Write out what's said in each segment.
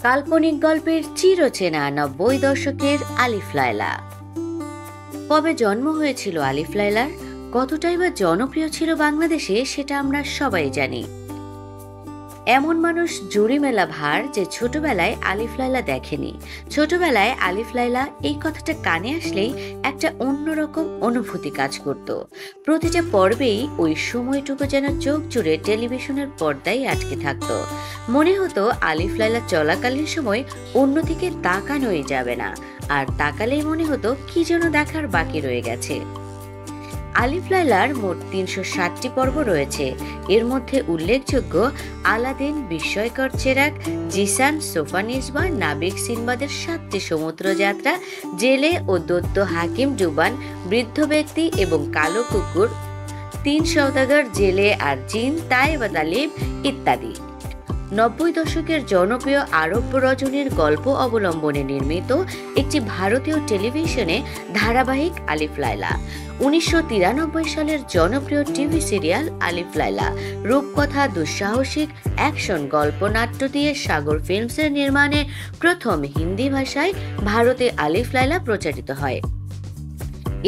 কাল্পনিক গল্পের চিরচেনা ৯০ দশকের আলিফ লায়লা। কবে জন্ম হয়েছিল আলিফ লায়লার, কতটাই বা জনপ্রিয় ছিল বাংলাদেশে, সেটা আমরা সবাই জানি। এমন মানুষ জুড়ি মেলা ভার যে ছোটবেলায় আলিফ লায়লা দেখেনি। ছোটবেলায় আলিফ লায়লা এই কথাটা কানে আসলেই একটা অন্যরকম অনুভূতি কাজ করত। প্রতিটা পর্বেই ওই সময়টুকু যেন চোখ জুড়ে টেলিভিশনের পর্দায় আটকে থাকতো। মনে হতো আলিফ লায়লা চলাকালীন সময় অন্যদিকে তাকানোই যাবে না, আর তাকালেই মনে হতো কি যেন দেখার বাকি রয়ে গেছে। আলিফ লায়লার মোট ৩৬০টি পর্ব রয়েছে। এর মধ্যে উল্লেখযোগ্য আলাদিন, বিস্ময়কর চেরাগ, জিসান, সোফানিসবা, নাবিক সিনবাদের ৭টি সমুদ্র যাত্রা, জেলে ও দৈত্য হাকিম ডুবান, বৃদ্ধ ব্যক্তি এবং কালো কুকুর, ৩ সওদাগর, জেলে আর জিন, তায়েবা তালিব ইত্যাদি। ৯০ দশকের জনপ্রিয় আরব্য রজনীর গল্প অবলম্বনে নির্মিত একটি ভারতীয় টেলিভিশনে ধারাবাহিক আলিফ লায়লা। ১৯৯৩ সালের জনপ্রিয় টিভি সিরিয়াল আলিফ লায়লা রূপকথা, দুঃসাহসিক অ্যাকশন গল্প নাট্য দিয়ে সাগর ফিল্মসের নির্মাণে প্রথম হিন্দি ভাষায় ভারতে আলিফ লায়লা প্রচারিত হয়।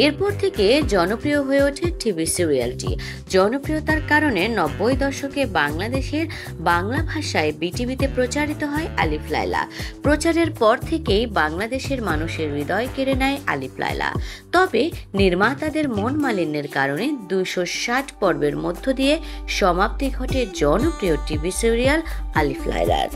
এরপর থেকে জনপ্রিয় হয়ে ওঠে টিভি সিরিয়ালটি। জনপ্রিয়তার কারণে ৯০ দশকে বাংলাদেশের বাংলা ভাষায় বিটিভিতে প্রচারিত হয় আলিফ লায়লা। প্রচারের পর থেকেই বাংলাদেশের মানুষের হৃদয় কেড়ে নেয় আলিফ লায়লা। তবে নির্মাতাদের মন মালিন্যের কারণে ২৬০ পর্বের মধ্য দিয়ে সমাপ্তি ঘটে জনপ্রিয় টিভি সিরিয়াল আলিফ লায়লার।